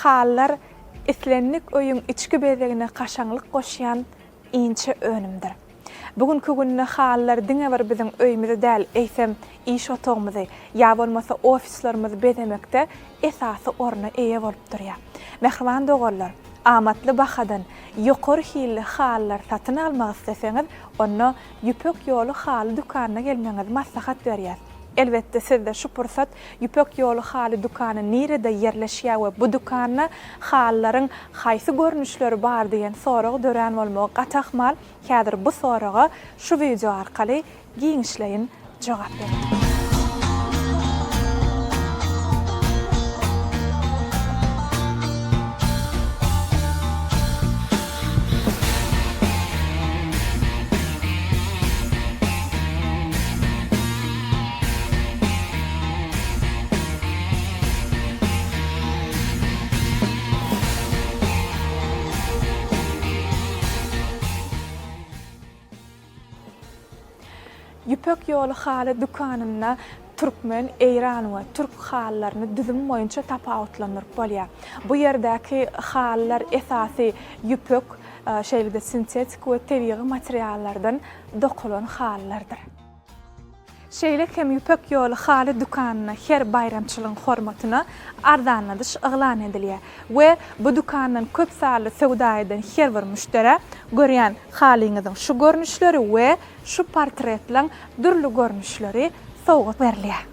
hallar islenlik öýüň içki bezegine kaşaňlyk goşýan inçe önümdir. Bugünkü günde hallar diňe bir biziň öýümizde däl, eýsem iş otogymyzy ýa bolmasa ofislerimizi bezemekde esasy orna eýe bolup durýar. Mehriban dogollar, amatly bahadan ýokary hilli hallar satyn almak isteseňiz, onu Ýüpek ýoly haly dukanyna gelmeňiz maslahat berýär. Elbette sizde şu pursat Ýüpek ýoly haly dukany nerede yerleşýär we bu dukanyna hallaryň haýsy görnüşleri bar diýen soragy dören bolmagy gatakmal. Häzir bu soraga şu video arkaly giňişleýin jogap berýär. Ýüpek ýoly haly dukanyna türkmen, eýran we türk hallaryny düzüm boýunça tapawutlanýar bolýar. Bu ýerdäki hallar esasy ýüpek, şeýlede sintetik we tebiği materiallardan dokulan hallardyr. Şeýle hem Ýüpek ýoly haly dukanyna her bayramçylygyň hormatyna arzanladyş yglan edilýär we bu dukanyň köp sally sowda eden her bir müştere görýän halyňyzyň şu görnüşleri we şu portretlaryň dürli görnüşleri sowga berilýär.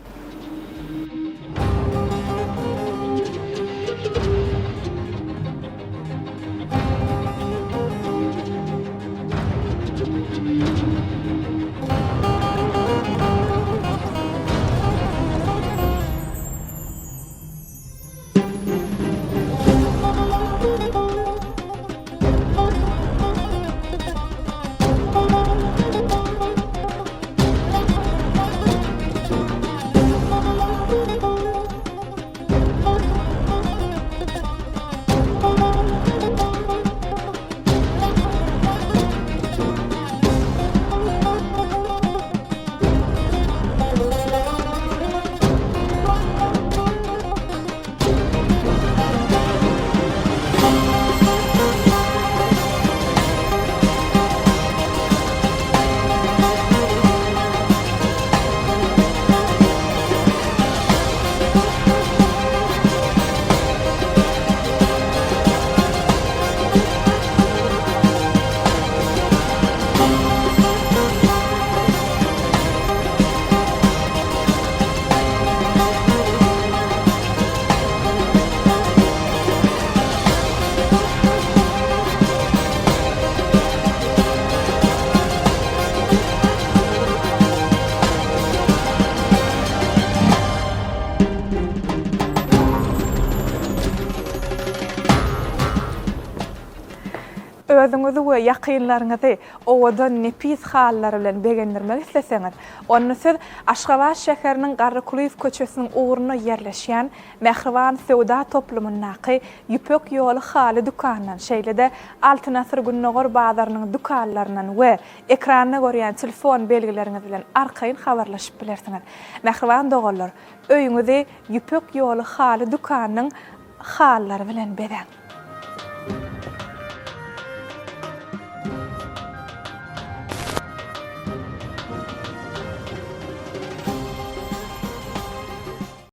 Özüňizi we ýakynlaryňyzy owadan nepis hallar bilen begendirmek isteseňiz, onu siz Aşgabat şäheriniň Garrykulyýew köçesiniň uğruna yerleşýän Mehriban sowda toplumyndaky Ýüpek ýoly haly dukanynyň, şeýlede Altynasır Günnogor bazarynyň dukanlarynyň we ekranda görýän telefon belgileriňiz bilen arkaýyn habarlaşyp bilersiňiz. Mehriban dogollar, öýüňizi Ýüpek ýoly haly dukanynyň hallary bilen beden.